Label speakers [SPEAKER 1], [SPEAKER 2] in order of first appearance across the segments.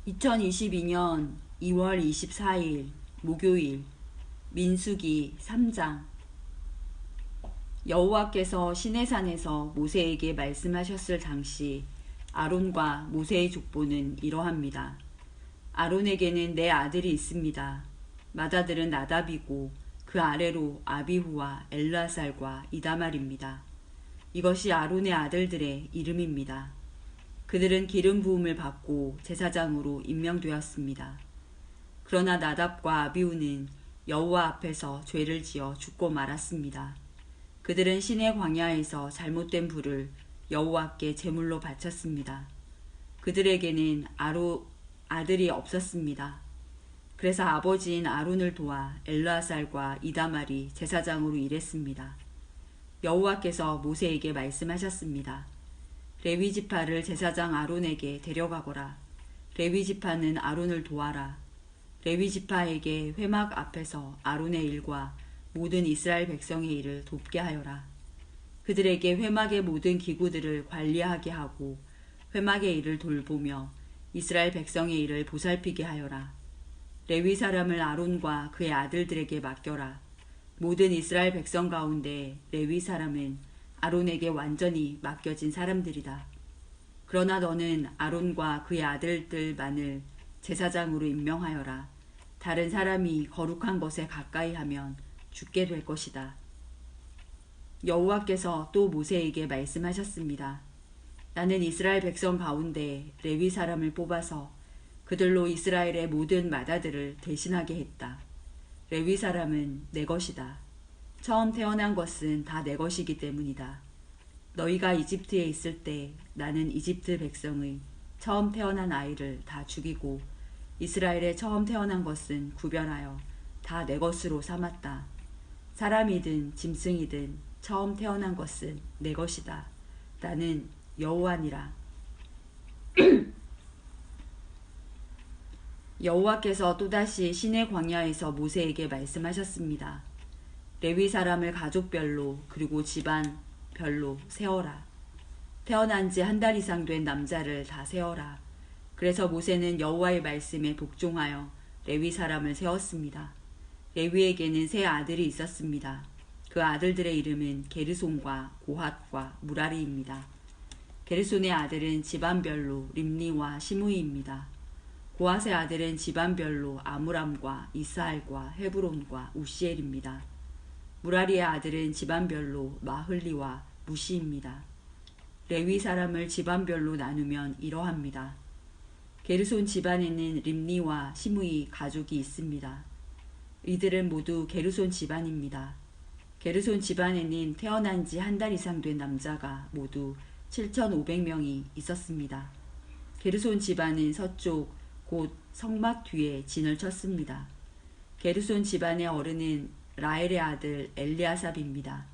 [SPEAKER 1] 2022년 2월 24일 목요일 민수기 3장. 여호와께서 시내산에서 모세에게 말씀하셨을 당시 아론과 모세의 족보는 이러합니다. 아론에게는 네 아들이 있습니다. 맏아들은 나답이고 그 아래로 아비후와 엘르아살과 이다말입니다. 이것이 아론의 아들들의 이름입니다. 그들은 기름 부음을 받고 제사장으로 임명되었습니다. 그러나 나답과 아비후는 여호와 앞에서 죄를 지어 죽고 말았습니다. 그들은 시내 광야에서 잘못된 불을 여호와께 제물로 바쳤습니다. 그들에게는 아들이 없었습니다. 그래서 아버지인 아론을 도와 엘르아살과 이다말이 제사장으로 일했습니다. 여호와께서 모세에게 말씀하셨습니다. 레위 지파를 제사장 아론에게 데려가거라. 레위 지파는 아론을 도와라. 레위 지파에게 회막 앞에서 아론의 일과 모든 이스라엘 백성의 일을 돕게 하여라. 그들에게 회막의 모든 기구들을 관리하게 하고 회막의 일을 돌보며 이스라엘 백성의 일을 보살피게 하여라. 레위 사람을 아론과 그의 아들들에게 맡겨라. 모든 이스라엘 백성 가운데 레위 사람은 아론에게 완전히 맡겨진 사람들이다. 그러나 너는 아론과 그의 아들들만을 제사장으로 임명하여라. 다른 사람이 거룩한 것에 가까이 하면 죽게 될 것이다. 여호와께서 또 모세에게 말씀하셨습니다. 나는 이스라엘 백성 가운데 레위 사람을 뽑아서 그들로 이스라엘의 모든 맏아들을 대신하게 했다. 레위 사람은 내 것이다. 처음 태어난 것은 다 내 것이기 때문이다. 너희가 이집트에 있을 때 나는 이집트 백성의 처음 태어난 아이를 다 죽이고 이스라엘의 처음 태어난 것은 구별하여 다 내 것으로 삼았다. 사람이든 짐승이든 처음 태어난 것은 내 것이다. 나는 여호와니라. 여호와께서 또다시 시내 광야에서 모세에게 말씀하셨습니다. 레위 사람을 가족별로 그리고 집안별로 세어라. 태어난 지 한 달 이상 된 남자를 다 세어라. 그래서 모세는 여호와의 말씀에 복종하여 레위 사람을 세웠습니다. 레위에게는 세 아들이 있었습니다. 그 아들들의 이름은 게르손과 고핫과 무라리입니다. 게르손의 아들은 집안별로 림니와 시므이입니다. 고핫의 아들은 집안별로 아므람과 이스할과 헤브론과 우시엘입니다. 무라리의 아들은 집안별로 마흘리와 무시입니다. 레위 사람을 집안별로 나누면 이러합니다. 게르손 집안에는 림니와 시므이 가족이 있습니다. 이들은 모두 게르손 집안입니다. 게르손 집안에는 태어난 지 한 달 이상 된 남자가 모두 7,500명이 있었습니다. 게르손 집안은 서쪽 곧 성막 뒤에 진을 쳤습니다. 게르손 집안의 어른은 라헬의 아들 엘리아삽입니다.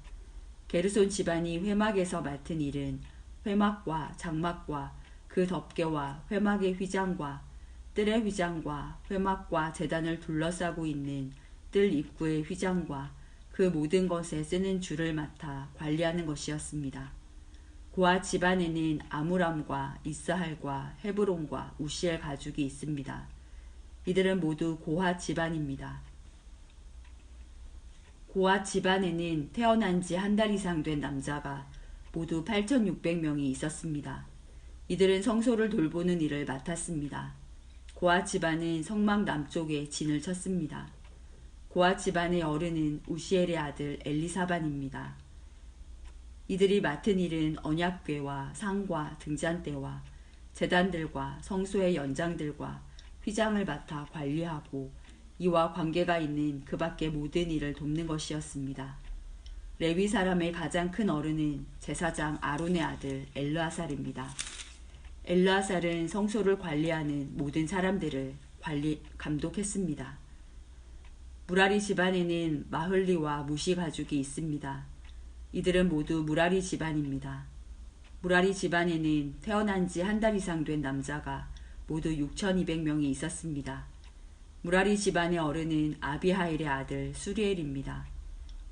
[SPEAKER 1] 게르손 집안이 회막에서 맡은 일은 회막과 장막과 그 덮개와 회막의 휘장과 뜰의 휘장과 회막과 제단을 둘러싸고 있는 뜰 입구의 휘장과 그 모든 것에 쓰는 줄을 맡아 관리하는 것이었습니다. 고핫 집안에는 아므람과 이스할과 헤브론과 우시엘 가족이 있습니다. 이들은 모두 고핫 집안입니다. 고핫 집안에는 태어난 지 한 달 이상 된 남자가 모두 8,600명이 있었습니다. 이들은 성소를 돌보는 일을 맡았습니다. 고핫 집안은 성막 남쪽에 진을 쳤습니다. 고핫 집안의 어른은 우시엘의 아들 엘리사반입니다. 이들이 맡은 일은 언약궤와 상과 등잔대와 제단들과 성소의 연장들과 휘장을 맡아 관리하고 이와 관계가 있는 그 밖의 모든 일을 돕는 것이었습니다. 레위 사람의 가장 큰 어른은 제사장 아론의 아들 엘르아살입니다. 엘르아살은 성소를 관리하는 모든 사람들을 감독했습니다. 무라리 집안에는 마흘리와 무시 가족이 있습니다. 이들은 모두 무라리 집안입니다. 무라리 집안에는 태어난 지 한 달 이상 된 남자가 모두 6,200명이 있었습니다. 무라리 집안의 어른은 아비하일의 아들 수리엘입니다.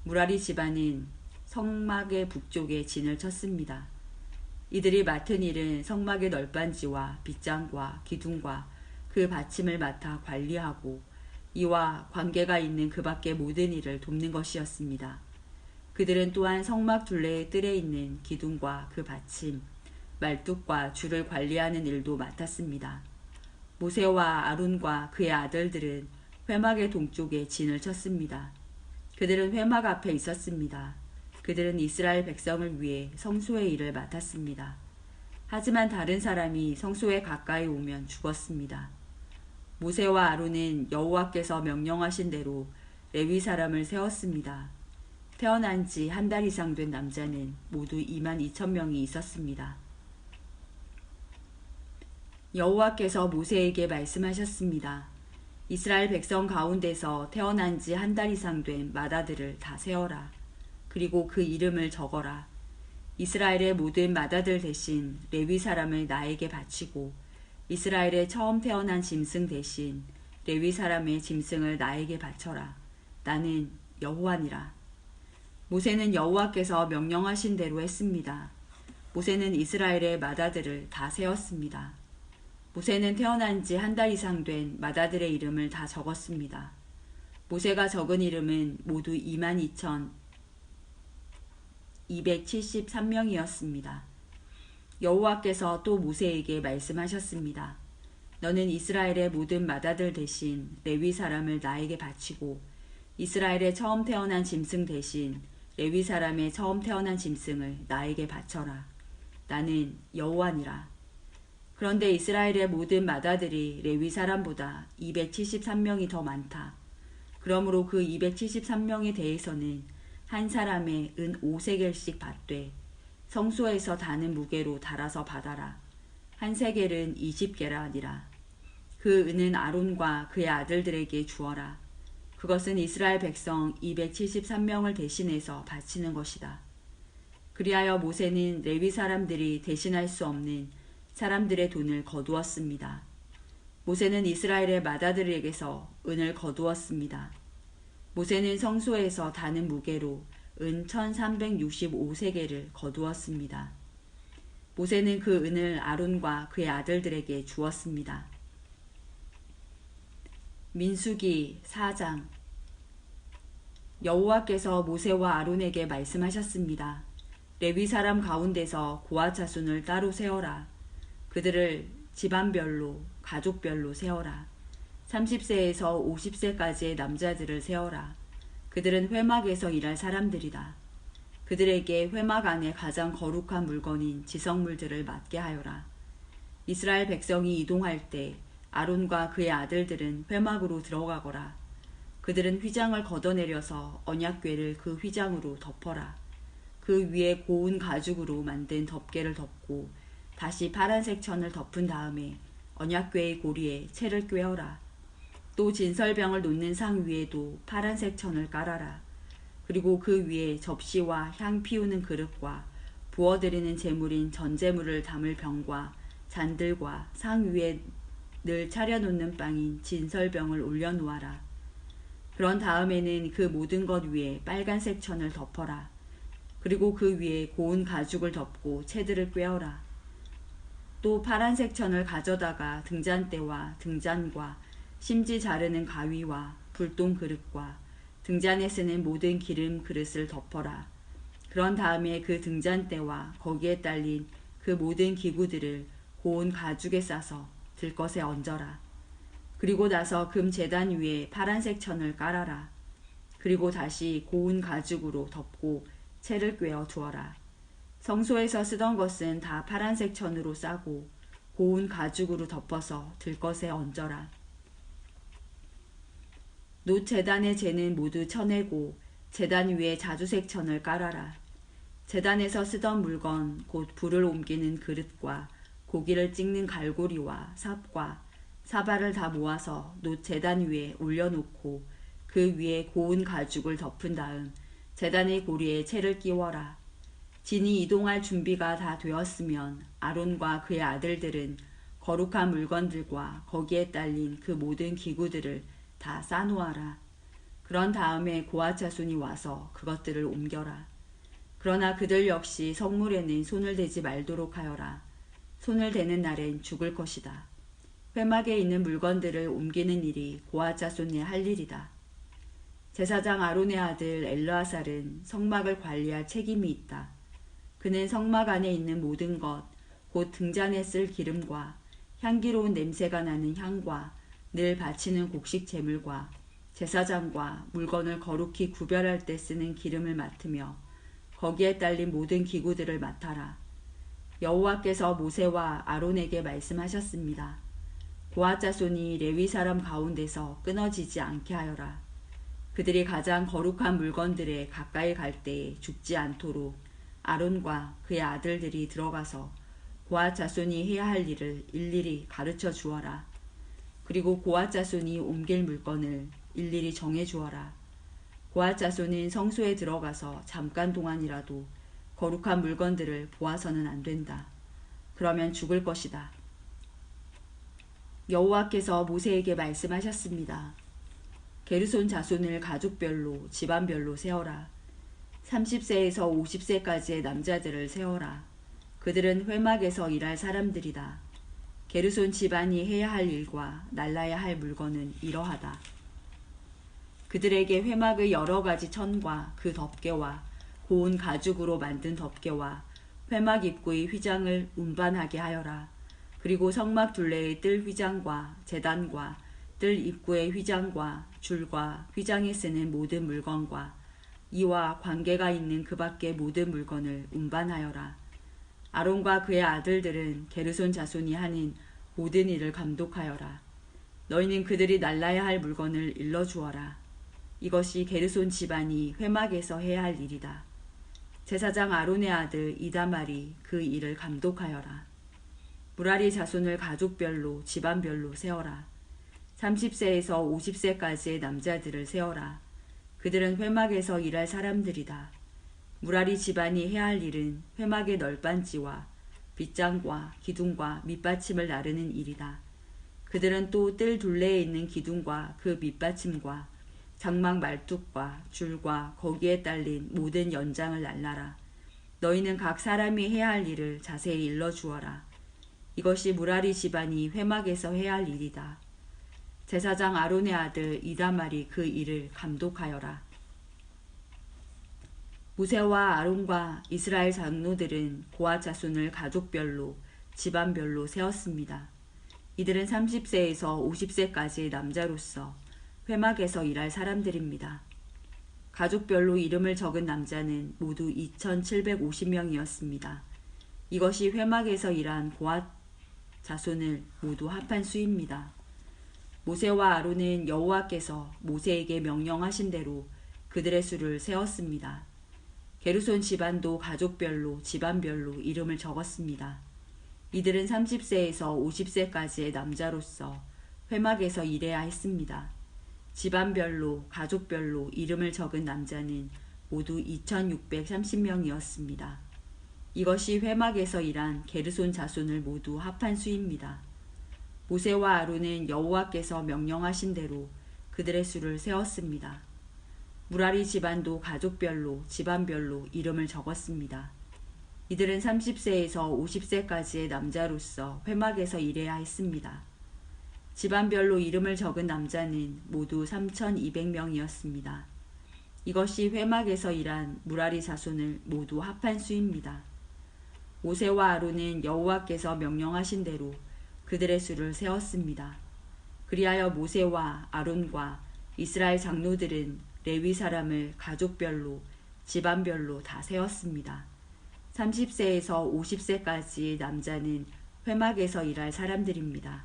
[SPEAKER 1] 무라리 집안은 성막의 북쪽에 진을 쳤습니다. 이들이 맡은 일은 성막의 널빤지와 빗장과 기둥과 그 받침을 맡아 관리하고 이와 관계가 있는 그 밖의 모든 일을 돕는 것이었습니다. 그들은 또한 성막 둘레의 뜰에 있는 기둥과 그 받침, 말뚝과 줄을 관리하는 일도 맡았습니다. 모세와 아론과 그의 아들들은 회막의 동쪽에 진을 쳤습니다. 그들은 회막 앞에 있었습니다. 그들은 이스라엘 백성을 위해 성소의 일을 맡았습니다. 하지만 다른 사람이 성소에 가까이 오면 죽었습니다. 모세와 아론은 여호와께서 명령하신 대로 레위 사람을 세웠습니다. 태어난 지 한 달 이상 된 남자는 모두 22,000명이 있었습니다. 여호와께서 모세에게 말씀하셨습니다. 이스라엘 백성 가운데서 태어난 지 한 달 이상 된 맏아들을 다 세어라. 그리고 그 이름을 적어라. 이스라엘의 모든 맏아들 대신 레위 사람을 나에게 바치고 이스라엘의 처음 태어난 짐승 대신 레위 사람의 짐승을 나에게 바쳐라. 나는 여호와니라. 모세는 여호와께서 명령하신 대로 했습니다. 모세는 이스라엘의 맏아들을 다 세었습니다. 모세는 태어난 지 한 달 이상 된 맏아들의 이름을 다 적었습니다. 모세가 적은 이름은 모두 22,273명이었습니다. 여호와께서 또 모세에게 말씀하셨습니다. 너는 이스라엘의 모든 맏아들 대신 레위 사람을 나에게 바치고 이스라엘의 처음 태어난 짐승 대신 레위 사람의 처음 태어난 짐승을 나에게 바쳐라. 나는 여호와니라. 그런데 이스라엘의 모든 맏아들이 레위 사람보다 273명이 더 많다. 그러므로 그 273명에 대해서는 한 사람의 은 5세겔씩 받되 성소에서 다는 무게로 달아서 받아라. 한 세겔은 20게라니라. 그 은은 아론과 그의 아들들에게 주어라. 그것은 이스라엘 백성 273명을 대신해서 바치는 것이다. 그리하여 모세는 레위 사람들이 대신할 수 없는 사람들의 돈을 거두었습니다. 모세는 이스라엘의 맏아들에게서 은을 거두었습니다. 모세는 성소에서 다는 무게로 은 1365세겔을 거두었습니다. 모세는 그 은을 아론과 그의 아들들에게 주었습니다. 민수기 4장. 여호와께서 모세와 아론에게 말씀하셨습니다. 레위 사람 가운데서 고아 자손을 따로 세어라. 그들을 집안별로 가족별로 세어라. 30세에서 50세까지의 남자들을 세어라. 그들은 회막에서 일할 사람들이다. 그들에게 회막 안에 가장 거룩한 물건인 지성물들을 맡게 하여라. 이스라엘 백성이 이동할 때 아론과 그의 아들들은 회막으로 들어가거라. 그들은 휘장을 걷어내려서 언약궤를 그 휘장으로 덮어라. 그 위에 고운 가죽으로 만든 덮개를 덮고 다시 파란색 천을 덮은 다음에 언약궤의 고리에 채를 꿰어라. 또 진설병을 놓는 상 위에도 파란색 천을 깔아라. 그리고 그 위에 접시와 향 피우는 그릇과 부어드리는 제물인 전제물을 담을 병과 잔들과 상 위에 늘 차려놓는 빵인 진설병을 올려놓아라. 그런 다음에는 그 모든 것 위에 빨간색 천을 덮어라. 그리고 그 위에 고운 가죽을 덮고 채들을 꿰어라. 또 파란색 천을 가져다가 등잔대와 등잔과 심지 자르는 가위와 불똥 그릇과 등잔에 쓰는 모든 기름 그릇을 덮어라. 그런 다음에 그 등잔대와 거기에 딸린 그 모든 기구들을 고운 가죽에 싸서 들것에 얹어라. 그리고 나서 금 제단 위에 파란색 천을 깔아라. 그리고 다시 고운 가죽으로 덮고 채를 꿰어 두어라. 성소에서 쓰던 것은 다 파란색 천으로 싸고 고운 가죽으로 덮어서 들것에 얹어라. 놋 제단의 재는 모두 쳐내고 제단 위에 자주색 천을 깔아라. 제단에서 쓰던 물건 곧 불을 옮기는 그릇과 고기를 찍는 갈고리와 삽과 사발을 다 모아서 놋 제단 위에 올려놓고 그 위에 고운 가죽을 덮은 다음 제단의 고리에 채를 끼워라. 진이 이동할 준비가 다 되었으면 아론과 그의 아들들은 거룩한 물건들과 거기에 딸린 그 모든 기구들을 다 싸놓아라. 그런 다음에 고아 자손이 와서 그것들을 옮겨라. 그러나 그들 역시 성물에는 손을 대지 말도록 하여라. 손을 대는 날엔 죽을 것이다. 회막에 있는 물건들을 옮기는 일이 고앗 자손의 할 일이다. 제사장 아론의 아들 엘르아살은 성막을 관리할 책임이 있다. 그는 성막 안에 있는 모든 것, 곧 등잔에 쓸 기름과 향기로운 냄새가 나는 향과 늘 바치는 곡식 제물과 제사장과 물건을 거룩히 구별할 때 쓰는 기름을 맡으며 거기에 딸린 모든 기구들을 맡아라. 여호와께서 모세와 아론에게 말씀하셨습니다. 고앗 자손이 레위 사람 가운데서 끊어지지 않게 하여라. 그들이 가장 거룩한 물건들에 가까이 갈 때에 죽지 않도록 아론과 그의 아들들이 들어가서 고앗 자손이 해야 할 일을 일일이 가르쳐 주어라. 그리고 고앗 자손이 옮길 물건을 일일이 정해 주어라. 고앗 자손은 성소에 들어가서 잠깐 동안이라도 거룩한 물건들을 보아서는 안 된다. 그러면 죽을 것이다. 여호와께서 모세에게 말씀하셨습니다. 게르손 자손을 가족별로 집안별로 세어라. 30세에서 50세까지의 남자들을 세어라. 그들은 회막에서 일할 사람들이다. 게르손 집안이 해야 할 일과 날라야 할 물건은 이러하다. 그들에게 회막의 여러 가지 천과 그 덮개와 고운 가죽으로 만든 덮개와 회막 입구의 휘장을 운반하게 하여라. 그리고 성막 둘레의 뜰 휘장과 제단과 뜰 입구의 휘장과 줄과 휘장에 쓰는 모든 물건과 이와 관계가 있는 그 밖의 모든 물건을 운반하여라. 아론과 그의 아들들은 게르손 자손이 하는 모든 일을 감독하여라. 너희는 그들이 날라야 할 물건을 일러주어라. 이것이 게르손 집안이 회막에서 해야 할 일이다. 제사장 아론의 아들 이다말이 그 일을 감독하여라. 무라리 자손을 가족별로 집안별로 세어라. 30세에서 50세까지의 남자들을 세어라. 그들은 회막에서 일할 사람들이다. 무라리 집안이 해야 할 일은 회막의 널빤지와 빗장과 기둥과 밑받침을 나르는 일이다. 그들은 또 뜰 둘레에 있는 기둥과 그 밑받침과 장막 말뚝과 줄과 거기에 딸린 모든 연장을 날라라. 너희는 각 사람이 해야 할 일을 자세히 일러주어라. 이것이 무라리 집안이 회막에서 해야 할 일이다. 제사장 아론의 아들 이다말이 그 일을 감독하여라. 모세와 아론과 이스라엘 장로들은 고앗 자손을 가족별로 집안별로 세웠습니다. 이들은 30세에서 50세까지의 남자로서 회막에서 일할 사람들입니다. 가족별로 이름을 적은 남자는 모두 2,750명이었습니다. 이것이 회막에서 일한 고앗 자손을 모두 합한 수입니다. 모세와 아론은 여호와께서 모세에게 명령하신 대로 그들의 수를 세었습니다. 게르손 집안도 가족별로 집안별로 이름을 적었습니다. 이들은 30세에서 50세까지의 남자로서 회막에서 일해야 했습니다. 집안별로 가족별로 이름을 적은 남자는 모두 2,630명이었습니다. 이것이 회막에서 일한 게르손 자손을 모두 합한 수입니다. 모세와 아론은 여호와께서 명령하신 대로 그들의 수를 세었습니다. 무라리 집안도 가족별로 집안별로 이름을 적었습니다. 이들은 30세에서 50세까지의 남자로서 회막에서 일해야 했습니다. 집안별로 이름을 적은 남자는 모두 3,200명이었습니다. 이것이 회막에서 일한 무라리 자손을 모두 합한 수입니다. 모세와 아론은 여호와께서 명령하신 대로 그들의 수를 세었습니다. 그리하여 모세와 아론과 이스라엘 장로들은 레위 사람을 가족별로 집안별로 다 세웠습니다. 30세에서 50세까지의 남자는 회막에서 일할 사람들입니다.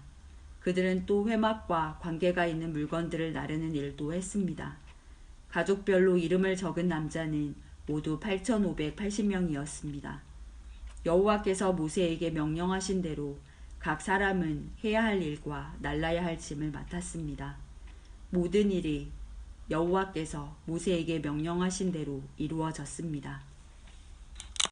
[SPEAKER 1] 그들은 또 회막과 관계가 있는 물건들을 나르는 일도 했습니다. 가족별로 이름을 적은 남자는 모두 8,580명이었습니다. 여호와께서 모세에게 명령하신 대로 각 사람은 해야 할 일과 날라야 할 짐을 맡았습니다. 모든 일이 여호와께서 모세에게 명령하신 대로 이루어졌습니다.